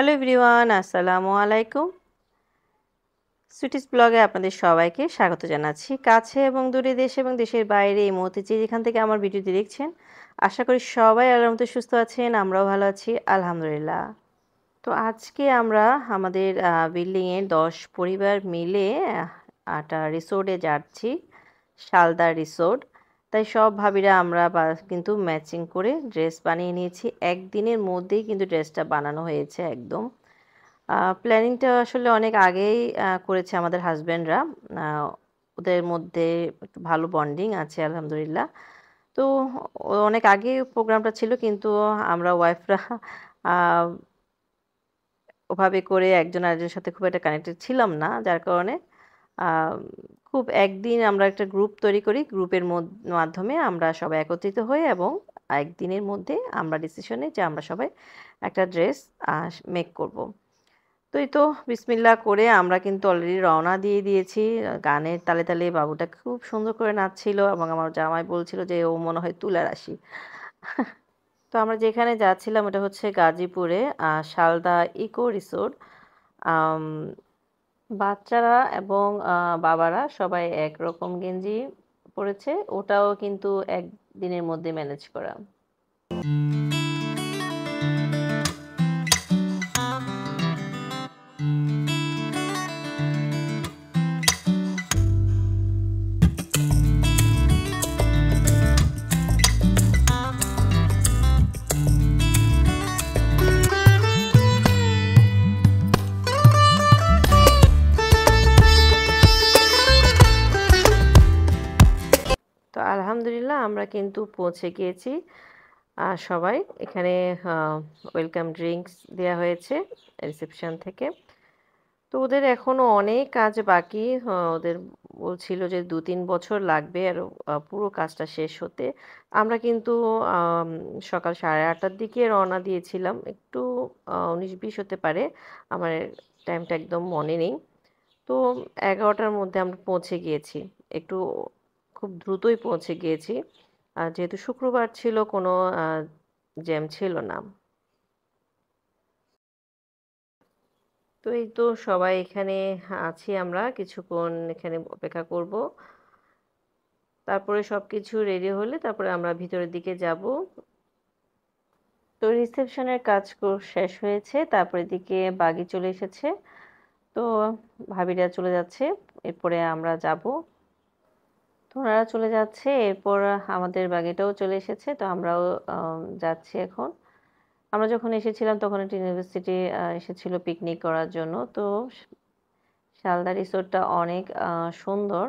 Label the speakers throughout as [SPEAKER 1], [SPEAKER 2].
[SPEAKER 1] Hello everyone, আসসালামু আলাইকুম। Sweeties ব্লগে আপনাদের সবাইকে স্বাগত জানাচ্ছি। কাছে এবং দূরে, দেশ এবং দেশের বাইরে এই মুহূর্তে যে যেখান থেকে আমার ভিডিওটি দেখছেন, আশা করি সবাই আল্লাহর রহমতে সুস্থ আছেন। আমরাও ভালো আছি, আলহামদুলিল্লাহ। তো আজকে আমরা আমাদের বিল্ডিংয়ে 10 পরিবার মিলে একটা রিসোর্টে যাচ্ছি, শালদা রিসোর্ট। তাই সব ভাবিরা আমরা কিন্তু ম্যাচিং করে ড্রেস বানিয়ে নিয়েছি। একদিনের মধ্যেই কিন্তু ড্রেসটা বানানো হয়েছে একদম। প্ল্যানিংটা আসলে অনেক আগেই করেছে আমাদের হাসব্যান্ডরা। আ ওদের মধ্যে একটু ভালো বন্ডিং আছে আলহামদুলিল্লাহ। তো অনেক আগে প্রোগ্রামটা ছিল, কিন্তু আমরা ওয়াইফরা আ ওভাবে করে একজন আরেকজনের সাথে খুব একটা কানেক্টেড ছিলাম না। যার কারণে আ খুব একদিন আমরা একটা গ্রুপ তৈরি করি। গ্রুপের মাধ্যমে আমরা সবাই একত্রিত হই এবং একদিনের মধ্যে আমরা ডিসিশন নিই যে আমরা সবাই একটা ড্রেস আ মেক করব। তো এই তো বিসমিল্লাহ করে আমরা কিন্তু অলরেডি রওনা দিয়ে দিয়েছি। গানের তালে, তালে বাবুটা খুব সুন্দর করে নাচছিল এবং আমার জামাই বলছিল যে ও মনে হয় তুলা রাশি। তো আমরা যেখানে যাচ্ছিলাম ওটা হচ্ছে গাজীপুরে শালদা ইকো রিসোর্ট। আম বাচ্চারা এবং বাবারা সবাই একরকম গেঞ্জি পড়েছে। ওটাও কিন্তু একদিনের মধ্যে ম্যানেজ করা। তো আলহামদুলিল্লাহ আমরা কিন্তু পৌঁছে গিয়েছি। সবাই এখানে আ ওয়েলকাম ড্রিংকস দেয়া হয়েছে রিসেপশন থেকে। তো ওদের এখনো অনেক কাজ বাকি। ওদের বলছিল যে ২-৩ বছর লাগবে আরো পুরো কাজটা শেষ হতে। আমরা কিন্তু আম সকাল ৮:৩০ টার দিকে রওনা দিয়েছিলাম। একটু ১৯-২০ হতে পারে। আমার টাইমটা একদম মনে নেই। তো ১১টার মধ্যে আমরা পৌঁছে গিয়েছি। একটু খুব দ্রুতই পৌঁছে গিয়েছি। যেহেতু শুক্রবার ছিল, কোনো আ জ্যাম ছিল না। তো এই তো সবাই এখানে আছি আমরা। কিছুক্ষণ এখানে অপেক্ষা করব। তারপরে সবকিছু রেডি হলে তারপরে আমরা ভিতরের দিকে যাব। তো রিসেপশনের কাজ শেষ হয়েছে। তারপর এদিকে বাগি চলে এসেছে। তো ভাবিরা চলে যাচ্ছে। এরপরে আমরা যাব। তো ওনারা চলে যাচ্ছে। এরপর আমাদের বাগিটাও চলে এসেছে। তো আমরাও যাচ্ছি এখন। আমরা যখন এসেছিলাম তখন একটা ইউনিভার্সিটি এসেছিল পিকনিক করার জন্য। তো শালদা রিসোর্টটা অনেক সুন্দর।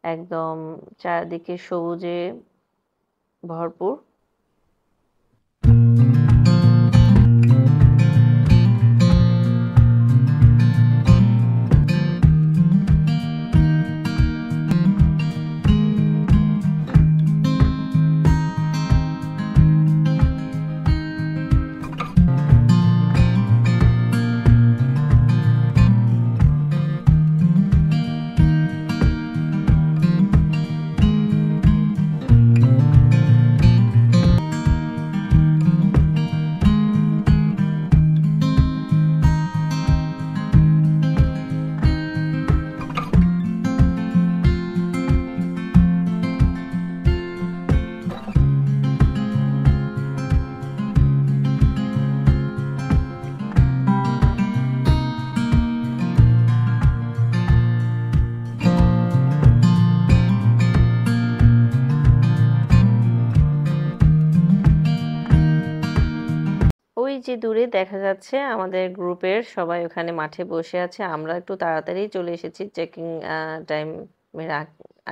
[SPEAKER 1] একদম চারদিকে সবুজে ভরপুর। ওই যে দূরে দেখা যাচ্ছে আমাদের গ্রুপের সবাই ওখানে মাঠে বসে আছে। আমরা একটু তাড়াতাড়ি চলে এসেছি, চেকিং টাইমের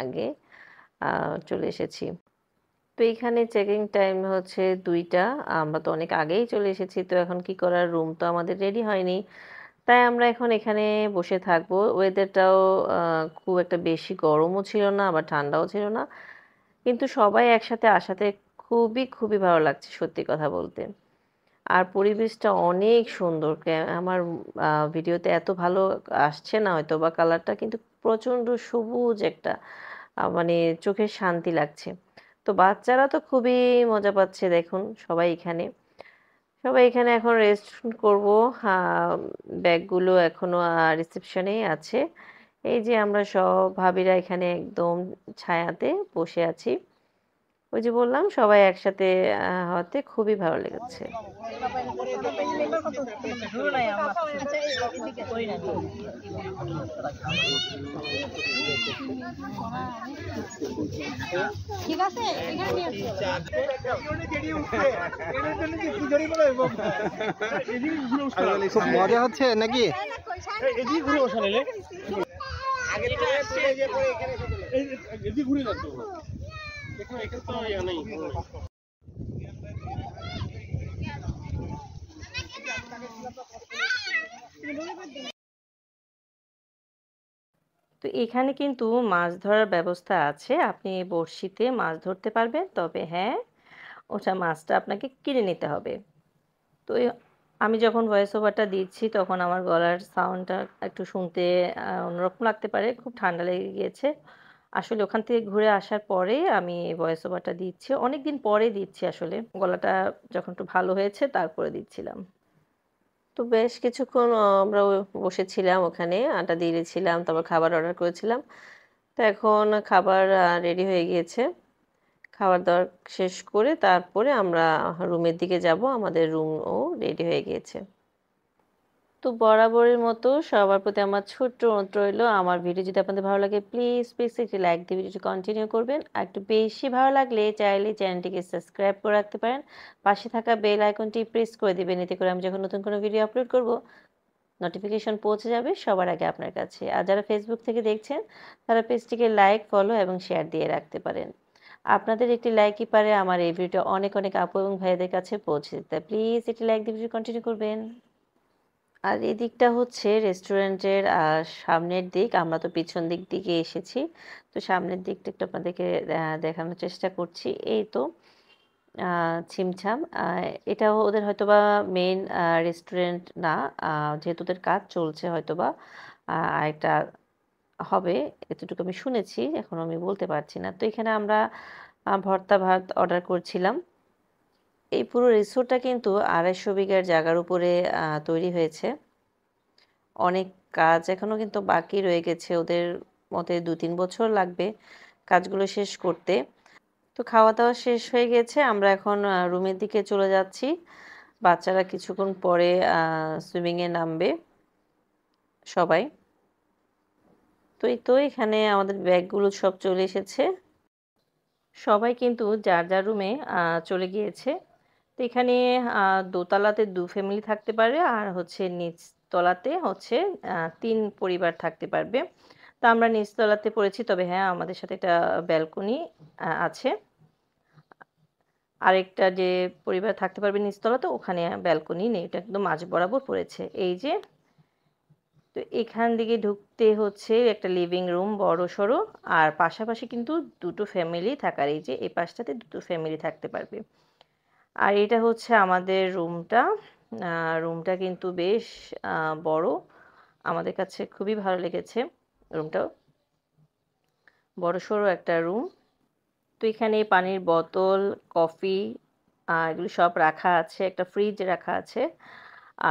[SPEAKER 1] আগে চলে এসেছি। তো এইখানে চেকিং টাইম হচ্ছে ২টা। আমরা তো অনেক আগেই চলে এসেছি। তো এখন কি করার, রুম তো আমাদের রেডি হয়নি। তাই আমরা এখন এখানে বসে থাকবো। ওয়েদারটাও খুব একটা বেশি গরমও ছিল না, আবার ঠান্ডাও ছিল না। কিন্তু সবাই একসাথে আসাতে খুবই ভালো লাগছে সত্যি কথা বলতে। আর পরিবেশটা অনেক সুন্দর। আমার ভিডিওতে এত ভালো আসছে না হয়তো বা কালারটা, কিন্তু প্রচণ্ড সবুজ একটা মানে চোখের শান্তি লাগছে। তো বাচ্চারা তো খুবই মজা পাচ্ছে, দেখুন সবাই এখানে। সবাই এখানে এখন রেস্ট করব। ব্যাগগুলো এখনো রিসেপশনেই আছে। এই যে আমরা সব ভাবিরা এখানে একদম ছায়াতে বসে আছি। ওই যে বললাম সবাই একসাথে হওয়াতে খুবই ভালো লেগেছে।
[SPEAKER 2] ঠিক আছে
[SPEAKER 3] খুব মজা হচ্ছে নাকি?
[SPEAKER 4] ঘুরে যাচ্ছে এখানে তো নেই।
[SPEAKER 1] তো এখানে কিন্তু মাছ ধরার ব্যবস্থা আছে। আপনি বড়শিতে মাছ ধরতে পারবেন। তবে হ্যাঁ, ওটা মাছটা আপনাকে কিনে নিতে হবে। তো আমি যখন ভয়েস ওভারটা দিচ্ছি তখন আমার গলার সাউন্ডটা একটু শুনতে অন্যরকম লাগতে পারে। খুব ঠান্ডা লেগে গিয়েছে। আসলে ওখান থেকে ঘুরে আসার পরে আমি ভয়েস ওভারটা দিচ্ছি। অনেকদিন পরে দিচ্ছি আসলে। গলাটা যখন একটু ভালো হয়েছে তারপরে দিচ্ছিলাম। তো বেশ কিছুক্ষণ আমরা বসেছিলাম ওখানে, আড্ডা দিয়েছিলাম, তারপর খাবার অর্ডার করেছিলাম। তো এখন খাবার রেডি হয়ে গিয়েছে। খাবার দাবার শেষ করে তারপরে আমরা রুমের দিকে যাব। আমাদের রুমও রেডি হয়ে গিয়েছে। তো বরাবরের মতো সবার প্রতি আমার ছোট্ট অনুরোধ রইল, আমার ভিডিও যদি আপনাদের ভালো লাগে প্লিজ প্লিজ একটি লাইক দিয়ে ভিডিওটি কন্টিনিউ করবেন। আর একটু বেশি ভালো লাগলে চাইলে চ্যানেলটিকে সাবস্ক্রাইব করে রাখতে পারেন। পাশে থাকা বেল আইকনটি প্রেস করে দিবেন, এতে করে আমি যখন নতুন কোনো ভিডিও আপলোড করব নোটিফিকেশন পৌঁছে যাবে সবার আগে আপনার কাছে। আর যারা ফেসবুক থেকে দেখছেন তারা পেজটিকে লাইক, ফলো এবং শেয়ার দিয়ে রাখতে পারেন। আপনাদের একটি লাইকই পারে আমার এই ভিডিওটা অনেক অনেক আপু এবং ভাইদের কাছে পৌঁছে দিতে। প্লিজ একটি লাইক দিয়ে ভিডিও কন্টিনিউ করবেন। আর এদিকটা হচ্ছে রেস্টুরেন্টের সামনের দিক। আমরা তো পিছন দিকে এসেছি। তো সামনের দিকটা একটু আপনাদেরকে দেখানোর চেষ্টা করছি। এই তো ছিমছাম। এটাও ওদের হয়তোবা মেইন রেস্টুরেন্ট না। যেহেতু ওদের কাজ চলছে হয়তোবা আরেকটা হবে, এতটুকু আমি শুনেছি। এখন আমি বলতে পারছি না। তো এখানে আমরা ভর্তা ভাত অর্ডার করছিলাম। এই পুরো রিসোর্টটা কিন্তু ২৫০ বিঘার জায়গার উপরে তৈরি হয়েছে। অনেক কাজ এখনো কিন্তু বাকি রয়ে গেছে। ওদের মতে ২-৩ বছর লাগবে কাজগুলো শেষ করতে। তো খাওয়া দাওয়া শেষ হয়ে গেছে। আমরা এখন রুমের দিকে চলে যাচ্ছি। বাচ্চারা কিছুক্ষণ পরে সুইমিংয়ে নামবে সবাই। তো এই তো এখানে আমাদের ব্যাগগুলো সব চলে এসেছে। সবাই কিন্তু যার যার রুমে চলে গিয়েছে। তো এখানে দোতলাতে ২ ফ্যামিলি থাকতে পারে আর হচ্ছে নিচতলাতে হচ্ছে ৩ পরিবার থাকতে পারবে। তো আমরা নিচতলাতে পড়েছি। তবে হ্যাঁ, আমাদের সাথে একটা ব্যালকনি আছে। আরেকটা যে পরিবার থাকতে পারবে নিচতলাতে, ওখানে ব্যালকনি নেই। এটা একদম মাঝ বরাবর পড়েছে। এই যে, তো এখান থেকে ঢুকতে হচ্ছে একটা লিভিং রুম বড়সড়। আর পাশাপাশি কিন্তু ২ টো ফ্যামিলি থাকার, এই যে এই পাশটাতে ২ টো ফ্যামিলি থাকতে পারবে। আর এটা হচ্ছে আমাদের রুমটা। রুমটা কিন্তু বেশ বড়। আমাদের কাছে খুবই ভালো লেগেছে রুমটাও। বড়সড় একটা রুম। তো এখানে পানির বোতল, কফি এগুলো সব রাখা আছে। একটা ফ্রিজ রাখা আছে।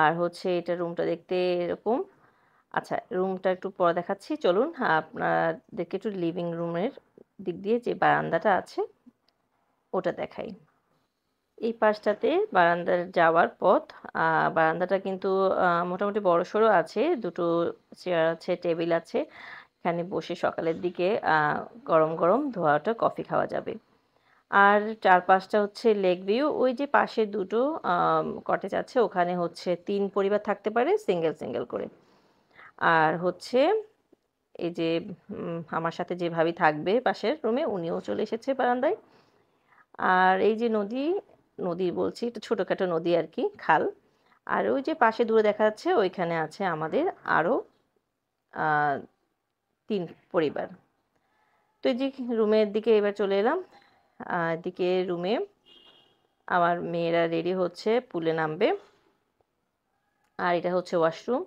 [SPEAKER 1] আর হচ্ছে এটা রুমটা দেখতে এরকম। আচ্ছা, রুমটা একটু পরে দেখাচ্ছি। চলুন আপনাদেরকে একটু লিভিং রুমের দিক দিয়ে যে বারান্দাটা আছে ওটা দেখাই। এই পাশটাতে বারান্দার যাওয়ার পথ। বারান্দাটা কিন্তু মোটামুটি বড়সড় আছে। ২ টো চেয়ার আছে, টেবিল আছে। এখানে বসে সকালের দিকে গরম গরম ধোয়া ওঠা কফি খাওয়া যাবে। আর চারপাশটা হচ্ছে লেক ভিউ। ওই যে পাশে ২ টো কটেজ আছে, ওখানে হচ্ছে ৩ পরিবার থাকতে পারে সিঙ্গেল সিঙ্গেল করে। আর হচ্ছে এই যে আমার সাথে যে ভাবি থাকবে পাশের রুমে, উনিও চলে এসেছে বারান্দায়। আর এই যে নদী বলছি, একটু ছোটোখাটো নদী আর কি, খাল। আর ওই যে পাশে দূরে দেখা যাচ্ছে ওইখানে আছে আমাদের আরও ৩ পরিবার। তো এই যে রুমের দিকে এবার চলে এলাম। এদিকে রুমে আমার মেয়েরা রেডি হচ্ছে, পুলে নামবে। আর এটা হচ্ছে ওয়াশরুম।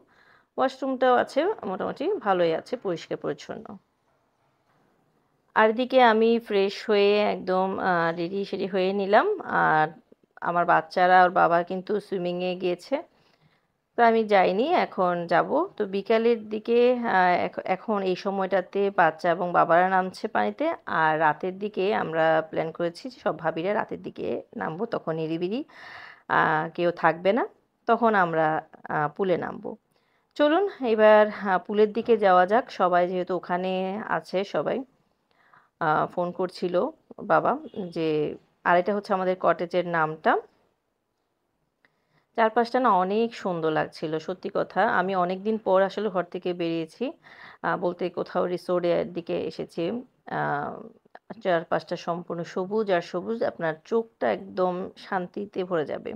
[SPEAKER 1] ওয়াশরুমটাও আছে, মোটামুটি ভালোই আছে, পরিষ্কার পরিচ্ছন্ন। আর এদিকে আমি ফ্রেশ হয়ে একদম রেডি সেডি হয়ে নিলাম। আর আমার বাচ্চারা ওর বাবা কিন্তু সুইমিংয়ে গিয়েছে, তো আমি যাইনি, এখন যাব। তো বিকালের দিকে এখন এই সময়টাতে বাচ্চা এবং বাবারা নামছে পানিতে, আর রাতের দিকে আমরা প্ল্যান করেছি যে সব ভাবিরা রাতের দিকে নামবো, তখন নিরিবিলি কেউ থাকবে না, তখন আমরা পুলে নামবো। চলুন এবার পুলের দিকে যাওয়া যাক। সবাই যেহেতু ওখানে আছে, সবাই ফোন করছিল বাবা যে, আর এটা হচ্ছে আমাদের কটেজের নামটা। চারপাশটা না অনেক সুন্দর লাগছিল, সত্যি কথা। আমি অনেক দিন পর আসলে ঘর থেকে বেরিয়েছি, বলতে কোথাও রিসোর্টের দিকে এসেছি। চারপাশটা সম্পূর্ণ সবুজ আর সবুজ, আপনার চোখটা একদম শান্তিতে ভরে যাবে।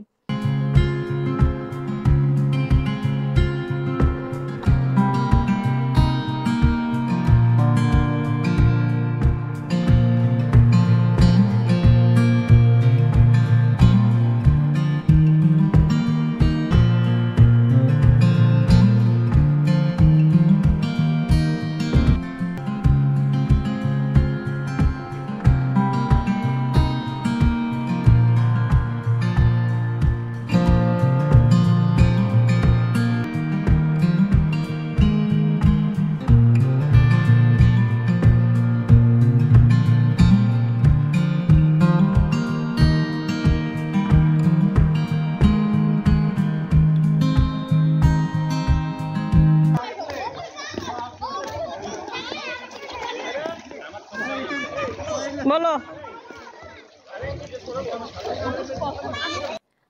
[SPEAKER 1] বলো।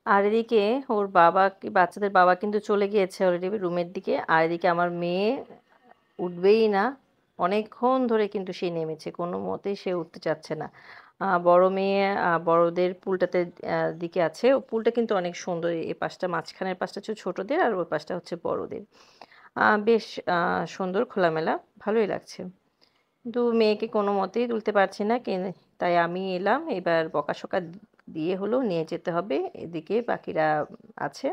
[SPEAKER 1] আর এদিকে ওর বাবা, বাচ্চাদের বাবা কিন্তু চলে গিয়েছে অলরেডি রুমের দিকে, আর এদিকে আমার মেয়ে উঠবেই না, অনেকক্ষণ ধরে কিন্তু সে নেমেছে, কোনো মতেই সে উঠতে চাচ্ছে না। বড় মেয়ে বড়দের পুলটাতে দিকে আছে, ও পুলটা কিন্তু অনেক সুন্দর, এই পাশটা মাঝখানের পাশটা হচ্ছে ছোটদের আর ওই পাশটা হচ্ছে বড়দের, বেশ সুন্দর খোলামেলা, ভালোই লাগছে। কিন্তু মেয়েকে কোনো মতেই তুলতে পারছি না, তাই আমি এলাম। এবার বকাশকা দিয়ে হলেও নিয়ে যেতে হবে, এদিকে বাকিরা আছে।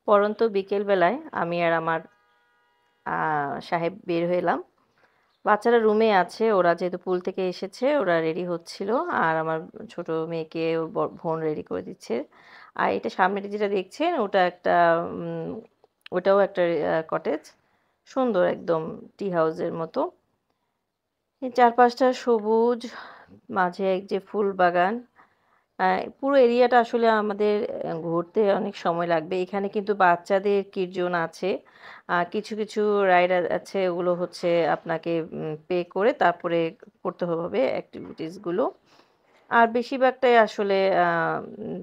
[SPEAKER 1] পরন্ত বিকেলবেলায় আমি আর আমার সাহেব বের হয়ে এলাম। বাচ্চারা রুমে আছে, ওরা যেহেতু পুল থেকে এসেছে ওরা রেডি হচ্ছিল, আর আমার ছোট মেয়েকে ওর বোন রেডি করে দিচ্ছে। আর এটা সামনে যেটা দেখছেন ওটাও একটা কটেজ, সুন্দর একদম টি হাউসের মতো। এই চারপাশটা সবুজ, মাঝে এক যে ফুল বাগান, পুরো এরিয়াটা আসলে আমাদের ঘুরতে অনেক সময় লাগবে। এখানে কিন্তু বাচ্চাদের কিড জোন আছে, কিছু কিছু রাইড আছে, ওগুলো হচ্ছে আপনাকে পে করে তারপরে করতে হবে অ্যাক্টিভিটিসগুলো, আর বেশিরভাগটাই আসলে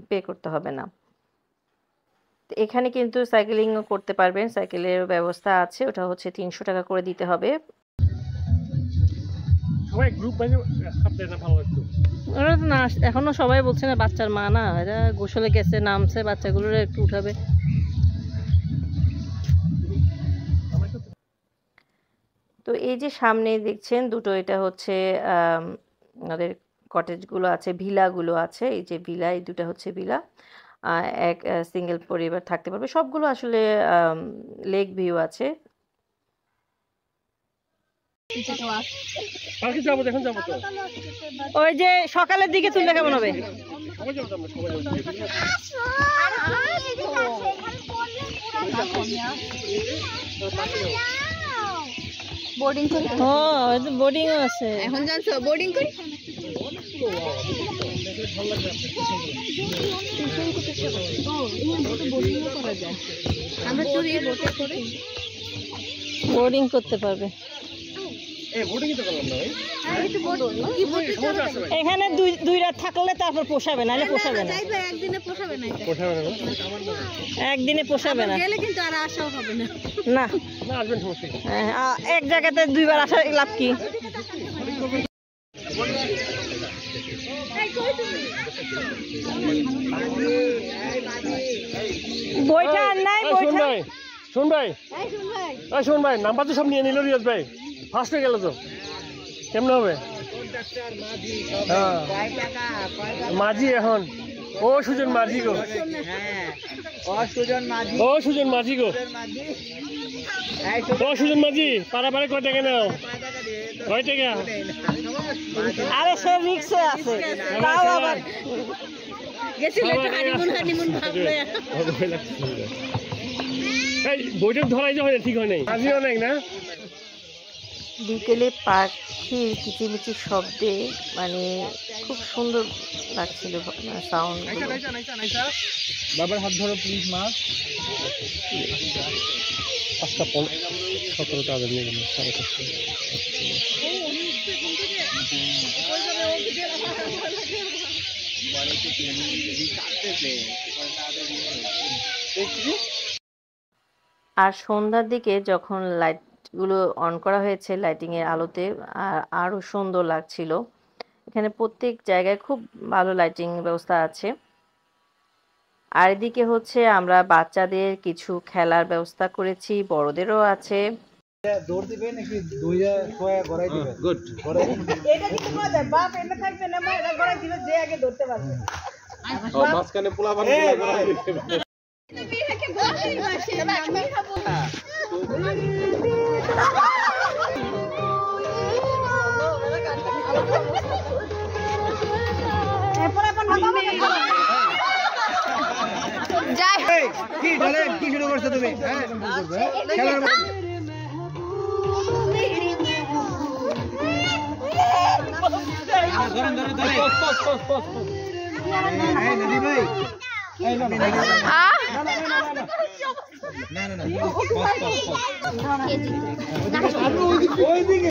[SPEAKER 1] পে করতে হবে না। এখানে কিন্তু সাইকেলিংও করতে পারবেন, সাইকেলের ব্যবস্থা আছে, ওটা হচ্ছে 300 টাকা করে দিতে হবে।
[SPEAKER 4] সবাই গ্রুপ বাইরে হাঁটতে না ভালো লাগতো।
[SPEAKER 1] ওরা তো না, এখনো সবাই বলছে না বাচ্চার মা না, এরা গোসলে গেছে, নামছে, বাচ্চাগুলোর একটু উঠাবে। তো এই যে সামনে দেখছেন দুটো, এটা হচ্ছে আমাদের কটেজগুলো আছে, ভিলাগুলো আছে, এই যে ভিলা, এই দুটো হচ্ছে ভিলা, এক সিঙ্গেল পরিবার থাকতে পারবে, সবগুলো আসলে লেক ভিউ আছে। ওই যে সকালের দিকে তুললে কেমন হবে?
[SPEAKER 2] বোর্ডিং করি,
[SPEAKER 1] বোর্ডিংও আছে
[SPEAKER 2] এখন জানছো বোর্ডিং করি। আমরা চুরি বোটে করে
[SPEAKER 1] বোর্ডিং করতে পারবে। এখানে দুই রাত থাকলে তারপর পোষাবে, নাহলে পোষাবে না,
[SPEAKER 2] একদিনে পোষাবে না,
[SPEAKER 1] একদিনে পোষাবে না,
[SPEAKER 2] গেলে কিন্তু আর আসাও হবে না।
[SPEAKER 1] না এক জায়গাতে দুইবার আসা লাভ কি? বইটা আর নাই,
[SPEAKER 4] শোন ভাই, শোন ভাই, শোন ভাই, নাম্বার তো সব নিয়ে নিল রিয়াজ ভাই। ফার্স্ট হয়ে গেল তো কেমনে হবে হ্যাঁ মাঝি এখন ও সুজন মাঝি গো ও সুজন মাঝি গো ও সুজন মাঝি পারাপারে কয় টাকা নাও কয় টাকা
[SPEAKER 1] আরে সে রিক্সে আছে তাও আবার
[SPEAKER 2] গেছিল একটু হানিমুন ভাবলে
[SPEAKER 4] এই বইটা ধরাই যাবে ঠিক হয় নাই মাঝি অনেক না
[SPEAKER 1] বিকেলে পাখির কিচিমিচির শব্দে মানে খুব সুন্দর লাগছিল সাউন্ড।
[SPEAKER 3] বাবার হাত ধরো প্লিজ মা।
[SPEAKER 4] 5টা 17টা নিয়ে গেল 5:30।
[SPEAKER 1] আর সন্ধ্যার দিকে যখন লাইটগুলো অন করা হয়েছে লাইটিংয়ের আলোতে আরও সুন্দর লাগছিল। এখানে প্রত্যেক জায়গায় খুব ভালো লাইটিং ব্যবস্থা আছে। আর এদিকে হচ্ছে আমরা বাচ্চাদের কিছু খেলার ব্যবস্থা করেছি, বড়দেরও আছে।
[SPEAKER 3] দৌড় দিবে নাকি দুইয়া ছয় গড়াই দিবে? গুড।
[SPEAKER 5] এটা কিন্তু মজা, বাপ এনে থাকবে না, মা এটা গড়াই দিবে, যে আগে ধরতে পারবে।
[SPEAKER 3] মাঝখানে পোলা বানিয়ে গড়াই দিবে।
[SPEAKER 2] তুমি এটাকে বলতেই পারছি না, আমি খাবো না।
[SPEAKER 5] এরপর এখন
[SPEAKER 2] যাই
[SPEAKER 3] কি বলেন, কি শুরু করছো তুমি? হ্যাঁ খেলার ধরেন ধরেন ধরেন এই নদী ভাই এই না না না ওইদিকে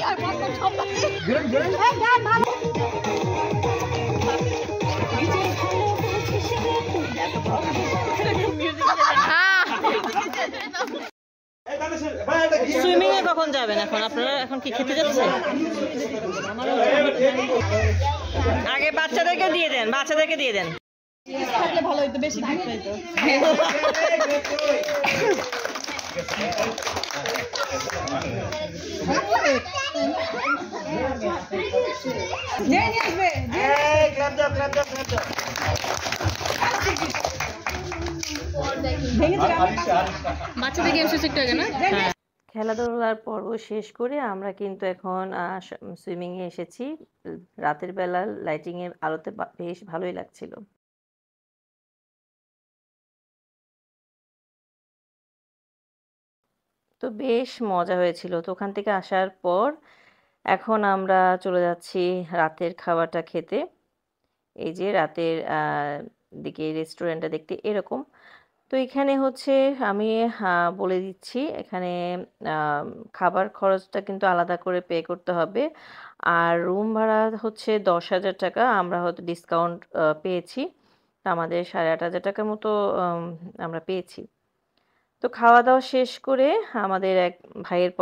[SPEAKER 1] সুইমিং এ কখন যাবেন এখন আপনারা? এখন কি খেতে যাচ্ছেন? আগে বাচ্চাদেরকে দিয়ে দেন, বাচ্চাদেরকে দিয়ে দেন।
[SPEAKER 5] থাকলে ভালো হইতো, বেশি গিফট হইতো। নিয়ে আসবে এই ক্লাব দাও ক্লাব দাও ক্লাব দাও
[SPEAKER 2] বাচ্চাদের গেম শেষ একটু আগে না?
[SPEAKER 1] খেলাধুলার পর্ব শেষ করে আমরা কিন্তু এখন সুইমিং এ এসেছি। রাতের বেলা লাইটিং এর আলোতে বেশ ভালোই লাগছিল। তো বেশ মজা হয়েছিল। তো ওখান থেকে আসার পর এখন আমরা চলে যাচ্ছি রাতের খাবারটা খেতে। এই যে রাতের দিকে রেস্টুরেন্টটা দেখতে এরকম। তো এখানে হচ্ছে আমি বলে দিচ্ছি, এখানে খাবার খরচটা কিন্তু আলাদা করে পে করতে হবে। আর রুম ভাড়া হচ্ছে 10,000 টাকা। আমরা হয়তো ডিসকাউন্ট পেয়েছি, আমাদের 8,500 টাকার মতো আমরা পেয়েছি। তো খাওয়া দাওয়া শেষ করে আমাদের এক ভাইয়ের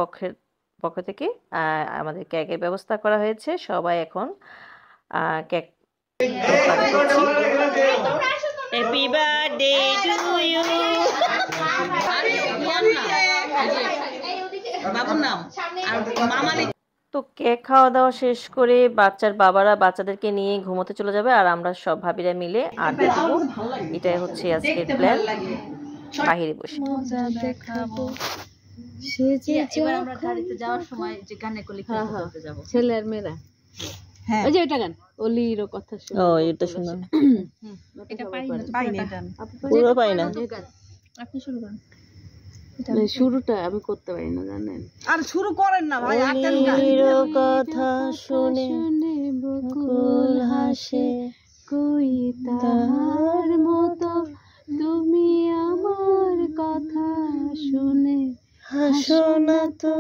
[SPEAKER 1] পক্ষ থেকে আমাদের কেকের ব্যবস্থা করা হয়েছে। সবাই এখন cake happy birthday to you. তো কেক খাওয়া দাওয়া শেষ করে বাচ্চার বাবারা বাচ্চাদেরকে নিয়ে ঘুমোতে চলে যাবে, আর আমরা সব ভাবিরা মিলে আড্ডা দেবো। এটাই হচ্ছে আজকের প্ল্যান। বাহিরে বসে
[SPEAKER 2] এবার আমরা গাড়িতে যাওয়ার সময় যে গানে কলি খেলতে যাব, ছেলে আর মেয়েরা। হ্যাঁ ওই যে ওটা গান অলির কথা শুনো।
[SPEAKER 1] ও এটা শুনো,
[SPEAKER 2] এটা পাই না,
[SPEAKER 1] পুরো পাই না।
[SPEAKER 2] আপনি শুরু করেন।
[SPEAKER 5] শুরুটা আমি করতে পারি না, জানেন। আর শুরু করেন না ভাই, আটেন
[SPEAKER 1] অলির কথা শুনে বকুল হাসে,
[SPEAKER 5] কই তার মতো তুমি আমার কথা শুনে
[SPEAKER 1] হাসো না তো।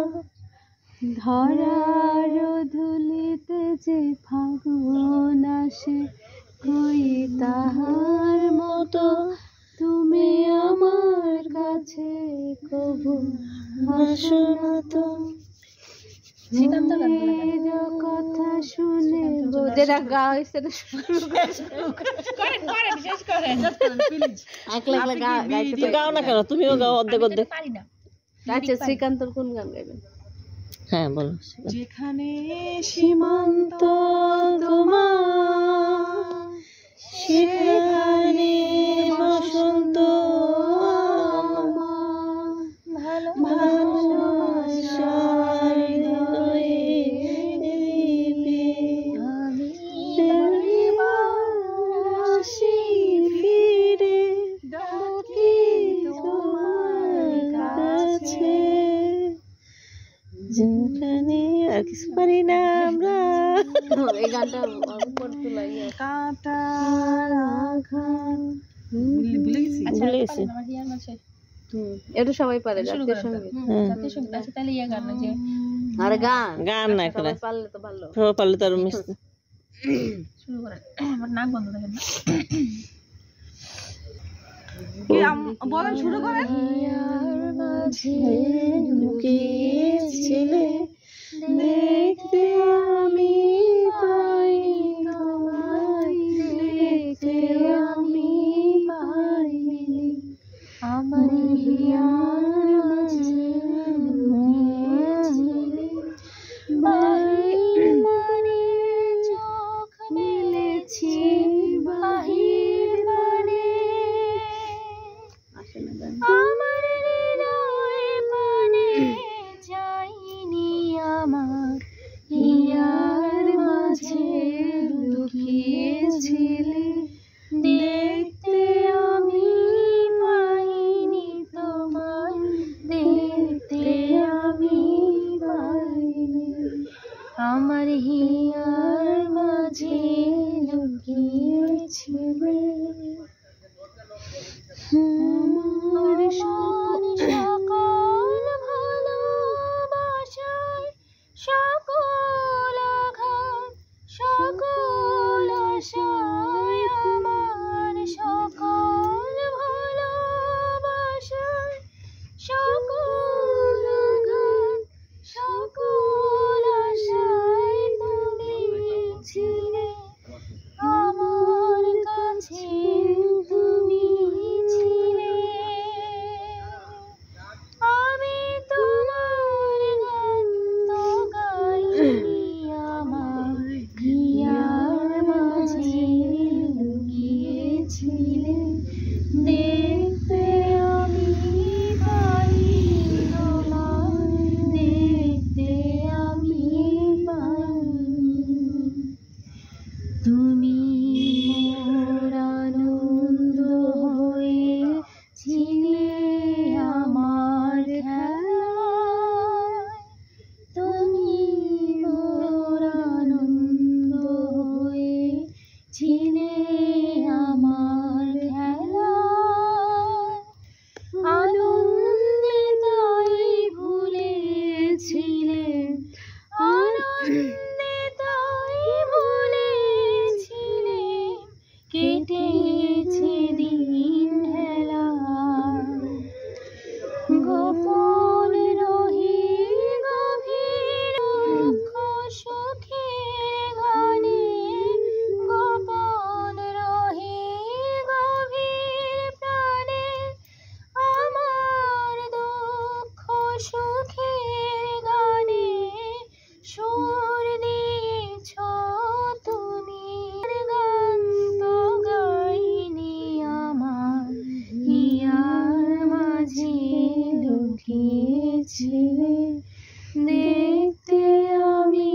[SPEAKER 5] ধরার ধুলিতে যে ফাগুন আসে, কই তাহার মতো তুমি আমার কাছে কবু হাসো না তো। কথা শুনে যেটা গাওয়া হয়েছে
[SPEAKER 1] গাও না কেন? তুমিও গাও অর্ধেক অর্ধেক।
[SPEAKER 5] আচ্ছা শ্রীকান্তর কোন গান গাইবেন?
[SPEAKER 1] হ্যাঁ বলো।
[SPEAKER 5] যেখানে সীমান্ত তোমার সেখানে বসন্ত আমার, ভালোবাসার হয়ে দিবে। আমি আসি ফিরে ডাকি তোমার কাছে, যেখানে আর কিছু পারি না আমরা। এই গানটা করতে লাগে কাটার আঘাত ভুলে গেছি। এটা সবাই পারে জাতীয় সঙ্গীত। আচ্ছা তাহলে ইয়া গান যে আর গান না করে পারলে তো ভালো,
[SPEAKER 1] পারলে তো আরো মিষ্টি।
[SPEAKER 5] শুরু করেন, আমার নাক বন্ধ থাকে না। বলেন শুরু করেন। লুকিয়েছিলে দেখতে আমি পাই তোমায়, দেখতে আমি পাইনি আমার হিয়ার মাঝে লুকিয়েছিলে। বাহির মানে চোখ মেলেছি বাহির মানে আমার হৃদয় মানে যাইনি আমার হিয়ার মাঝে লুকিয়েছিলে দেখতে আমি পাইনি তোমায়, দেখতে আমি পাইনি আমার হিয়ার মাঝে লুকিয়েছিলে। আমার সকল ভালোবাসায় সকল আঘাত সকল আশায়, আমার সকল ভালোবাসায় সকল আঘাত সকল আশায় তুমি ছিলে আমার কাছে, তুমি ছিলে। আমি তোমার গান তো গাইনি আমার হিয়ার মাঝে লুকিয়েছিলে দেখতে আমি পাইনি তোমায়, দেখতে আমি পাইনি। তুমি মোর আনন্দ হয়ে ছিলে আমার খেলায়, তুমি মোর আনন্দ হয়ে ছিলে আমার খেলায়, আনন্দে তাই ভুলেছিলে, আনন্দে তাই ভুলেছিলে, কেটেছে দিন হেলা গোপন রহি গভীর দুঃখ সুখের গানে, গোপন রহি গভীর প্রাণে আমার দুঃখ সুখের গানে সুর দিয়েছ তুমি। গান তো গাইনি আমার হিয়ার মাঝে লুকিয়েছিলে দেখতে আমি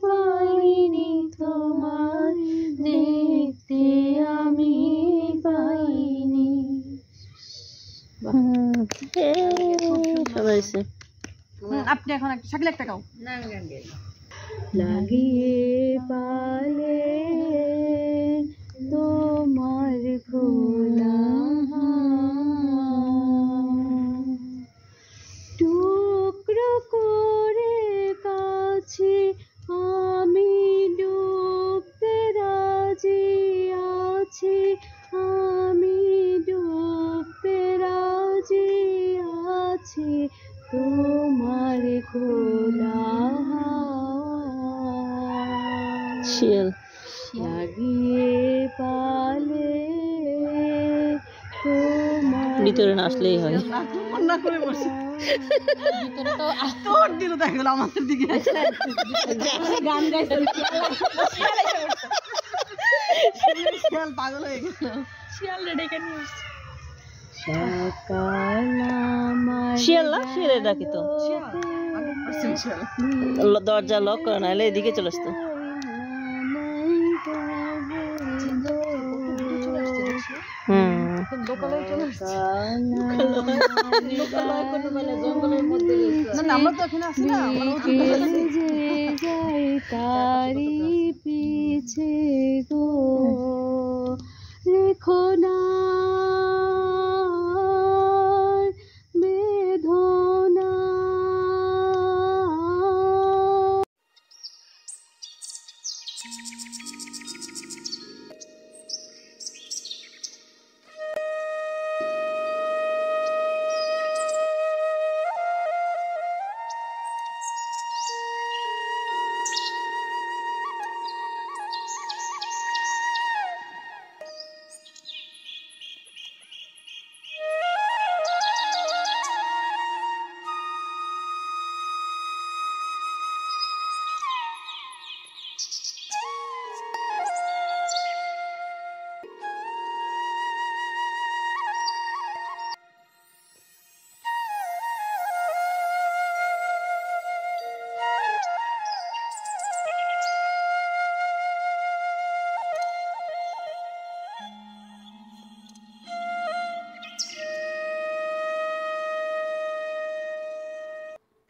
[SPEAKER 5] পাইনি তোমার, দেখতে আমি পাইনি। আপনি এখন একটা শাকিল একটা গাও। লাগিয়ে পালে তোমার খোলা টুকরো করে কাছে আমি ডুবতে রাজি আছি, আমি ডুবতে রাজি আছি তোমার খোলা
[SPEAKER 1] শিয়াল
[SPEAKER 5] লাগিয়ে পালে তোমার
[SPEAKER 1] ভিতরে না আসলেই হয়।
[SPEAKER 5] কান্না করে বসে তোর দিল দেখলো আমাদের দিকে গান গাইছে শিয়াল পাগল হয়ে গেল শিয়াল ডেকে নিয়ে
[SPEAKER 1] শিয়ালে ডাকি তো দরজা লক করে নাহলে এদিকে চলে আসতো
[SPEAKER 2] তারি পিছে গো রেখো না বেদনা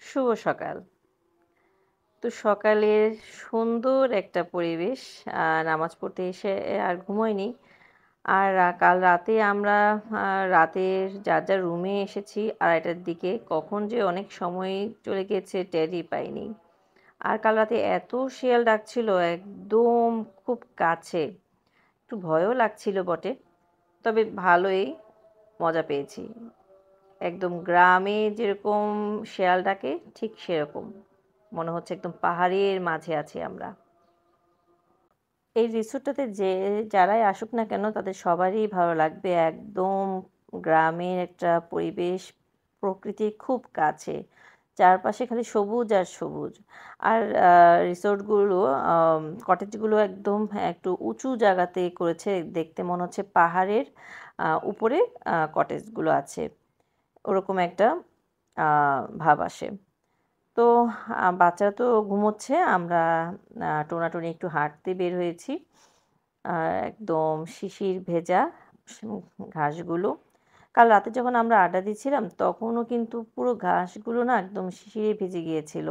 [SPEAKER 1] শুভ সকাল। তো সকালের সুন্দর একটা পরিবেশ, নামাজ পড়তে এসে আর ঘুমোইনি। আর কাল রাতে আমরা রাতের যার যার রুমে এসেছি 2:30টার দিকে, কখন যে অনেক সময় চলে গেছে টেরই পাইনি। আর কাল রাতে এত শিয়াল ডাকছিল, একদম খুব কাছে, একটু ভয়ও লাগছিল বটে, তবে ভালোই মজা পেয়েছি। একদম গ্রামে যেরকম শেয়াল ডাকে ঠিক সেরকম মনে হচ্ছে, একদম পাহাড়ের মাঝে আছি আমরা। এই রিসোর্টটাতে যে যারাই আসুক না কেন তাদের সবারই ভালো লাগবে। একদম গ্রামের একটা পরিবেশ, প্রকৃতির খুব কাছে, চারপাশে খালি সবুজ আর সবুজ। আর রিসোর্টগুলো, কটেজগুলো একদম একটু উঁচু জায়গাতে করেছে, দেখতে মনে হচ্ছে পাহাড়ের উপরে কটেজগুলো আছে, ওরকম একটা ভাব আসে। তো বাচ্চারা তো ঘুমোচ্ছে, আমরা টোনাটুনি একটু হাঁটতে বের হয়েছি। একদম শিশির ভেজা ঘাসগুলো, কাল রাতে যখন আমরা আড্ডা দিচ্ছিলাম তখনও কিন্তু পুরো ঘাসগুলো না একদম শিশিরে ভিজে গিয়েছিল।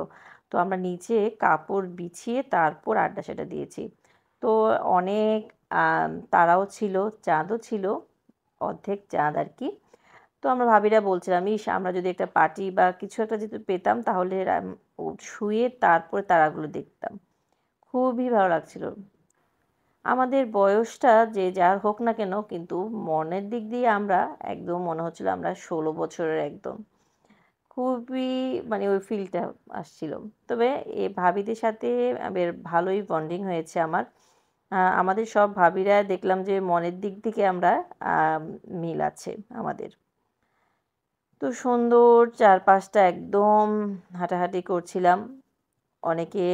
[SPEAKER 1] তো আমরা নিচে কাপড় বিছিয়ে তারপর আড্ডা সেটা দিয়েছি। তো অনেক তারাও ছিল, চাঁদও ছিল, অর্ধেক চাঁদ আর কি। তো আমরা ভাবিরা বলছিলাম, ইস আমরা যদি একটা পার্টি বা কিছু একটা যদি পেতাম তাহলে শুয়ে তারপরে তারাগুলো দেখতাম, খুবই ভালো লাগছিল। আমাদের বয়সটা যে যার হোক না কেন, কিন্তু মনের দিক দিয়ে আমরা একদম মনে হচ্ছিল আমরা 16 বছরের, একদম খুবই মানে ওই ফিলটা আসছিল। তবে এই ভাবিদের সাথে বেশ ভালোই বন্ডিং হয়েছে আমার। আমাদের সব ভাবিরা দেখলাম যে মনের দিক থেকে আমরা মিল আছে আমাদের। তো সুন্দর চারপাশটা একদম হাঁটাহাঁটি করছিলাম, অনেকে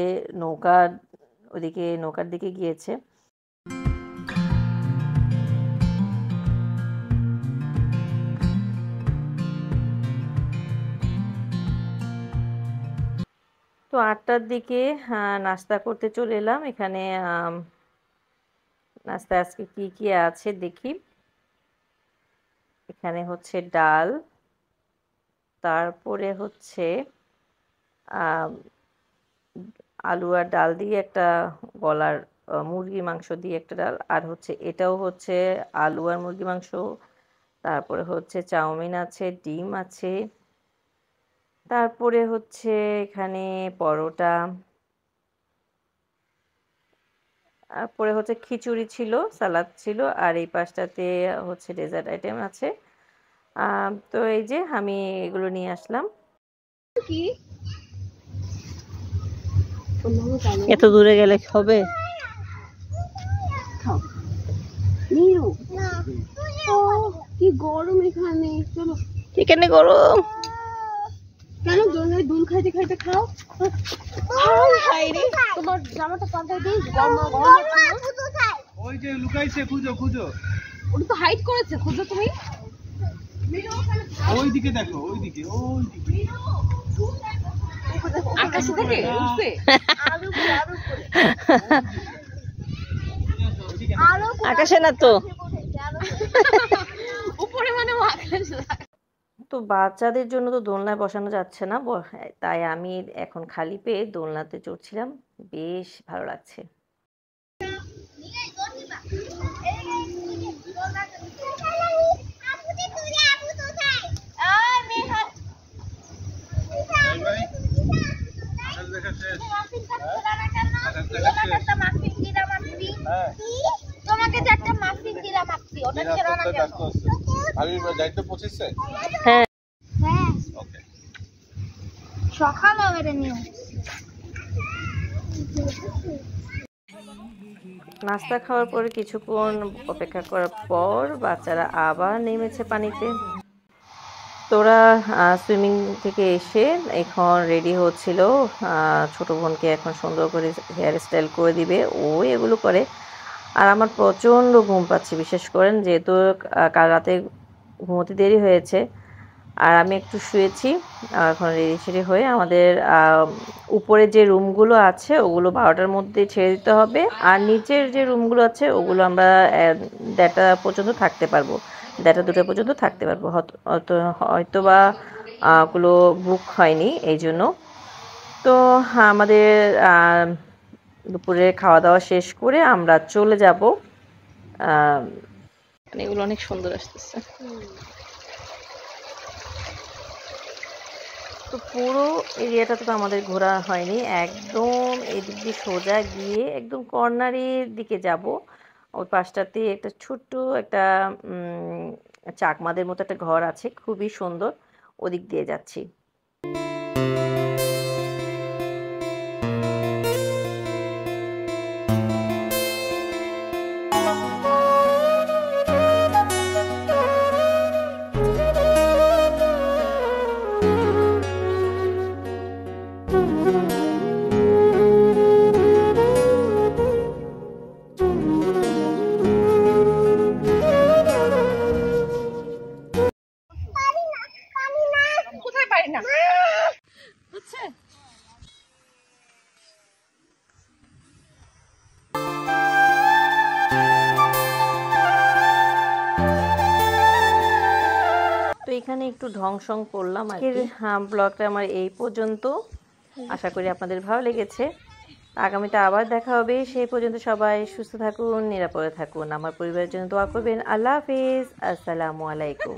[SPEAKER 1] নৌকার দিকে গিয়েছে। তো 8টার দিকে নাস্তা করতে চলে এলাম। এখানে নাস্তা আজকে কি কি আছে দেখি। এখানে হচ্ছে ডাল, তারপরে হচ্ছে আলু আর ডাল দিয়ে একটা গলার মুরগির মাংস দিয়ে একটা ডাল, আর হচ্ছে এটাও হচ্ছে আলু আর মুরগির মাংস। তারপরে হচ্ছে চাউমিন আছে, ডিম আছে, তারপরে হচ্ছে এখানে পরোটা, তারপরে হচ্ছে খিচুড়ি ছিল, সালাদ ছিল, আর এই পাশটাতে হচ্ছে ডেজার্ট আইটেম আছে। তো এই যে আমি এগুলো নিয়ে আসলাম। এত দূরে গেলে হবে?
[SPEAKER 2] কি গরম এখানে, চলো
[SPEAKER 1] এখানে গরম।
[SPEAKER 5] কেন দোলনায় দুল খাইতে খাইতে খাও? তোমার জামাটা পাল্টাই দিই, গরম গরম হচ্ছে।
[SPEAKER 3] ওই যে লুকাইছে, খুঁজো খুঁজো।
[SPEAKER 5] ওটা তো হাইড করেছে, খুঁজো তুমি।
[SPEAKER 3] ওইদিকে দেখো, ওইদিকে ওইদিকে।
[SPEAKER 5] আকাশে থেকে উঠছে।
[SPEAKER 1] আকাশে না তো,
[SPEAKER 5] উপরে মানে আকাশ।
[SPEAKER 1] তো বাচ্চাদের জন্য তো দোলনায় বসানো যাচ্ছে না, তাই আমি এখন খালি পেয়ে দোলনাতে চড়ছিলাম। বেশ ভালো লাগছে।
[SPEAKER 6] তোমাকে যে একটা মাফিন দিলাম আপনি, ওটা ছিল না কেন?
[SPEAKER 3] আমি যাইতে পৌঁছেছে।
[SPEAKER 1] হ্যাঁ
[SPEAKER 6] হ্যাঁ সকালে ওরে নিও।
[SPEAKER 1] নাস্তা খাওয়ার পরে কিছুক্ষণ অপেক্ষা করার পর বাচ্চারা আবার নেমেছে পানিতে। তোরা সুইমিং থেকে এসে এখন রেডি হচ্ছিল। ছোট বোনকে এখন সুন্দর করে হেয়ার স্টাইল করে দিবে, ও এগুলো করে। আর আমার প্রচণ্ড ঘুম পাচ্ছে, বিশেষ করেন যেহেতু কাল রাতে ঘুমোতে দেরি হয়েছে। আর আমি একটু শুয়েছি। এখন রেডি সেডি হয়ে আমাদের উপরে যে রুমগুলো আছে ওগুলো 12টার মধ্যে ছেড়ে দিতে হবে। আর নিচের যে রুমগুলো আছে ওগুলো আমরা 1:30টা পর্যন্ত থাকতে পারবো, 1:30 2টা পর্যন্ত থাকতে পারবো। হয়তো বা ওগুলো বুক হয়নি এই জন্য। তো আমাদের দুপুরে খাওয়া দাওয়া শেষ করে আমরা চলে যাব। এগুলো অনেক সুন্দর আসতেছে। তো পুরো এরিয়াটা তো আমাদের ঘোরা হয়নি, একদম এদিক দিয়ে সোজা গিয়ে একদম কর্নারের দিকে যাব। ওই পাশটাতে একটা ছোট্ট একটা চাকমাদের মতো একটা ঘর আছে, খুবই সুন্দর, ওদিক দিয়ে যাচ্ছি। তো এখানে একটু ঢং করলাম। আজকের ব্লগটা আমার এই পর্যন্ত। আশা করি আপনাদের ভালো লেগেছে। আগামীতে আবার দেখা হবে। সেই পর্যন্ত সবাই সুস্থ থাকুন, নিরাপদে থাকুন। আমার পরিবারের জন্য দোয়া করবেন। আল্লাহ হাফিজ, আসসালামু আলাইকুম।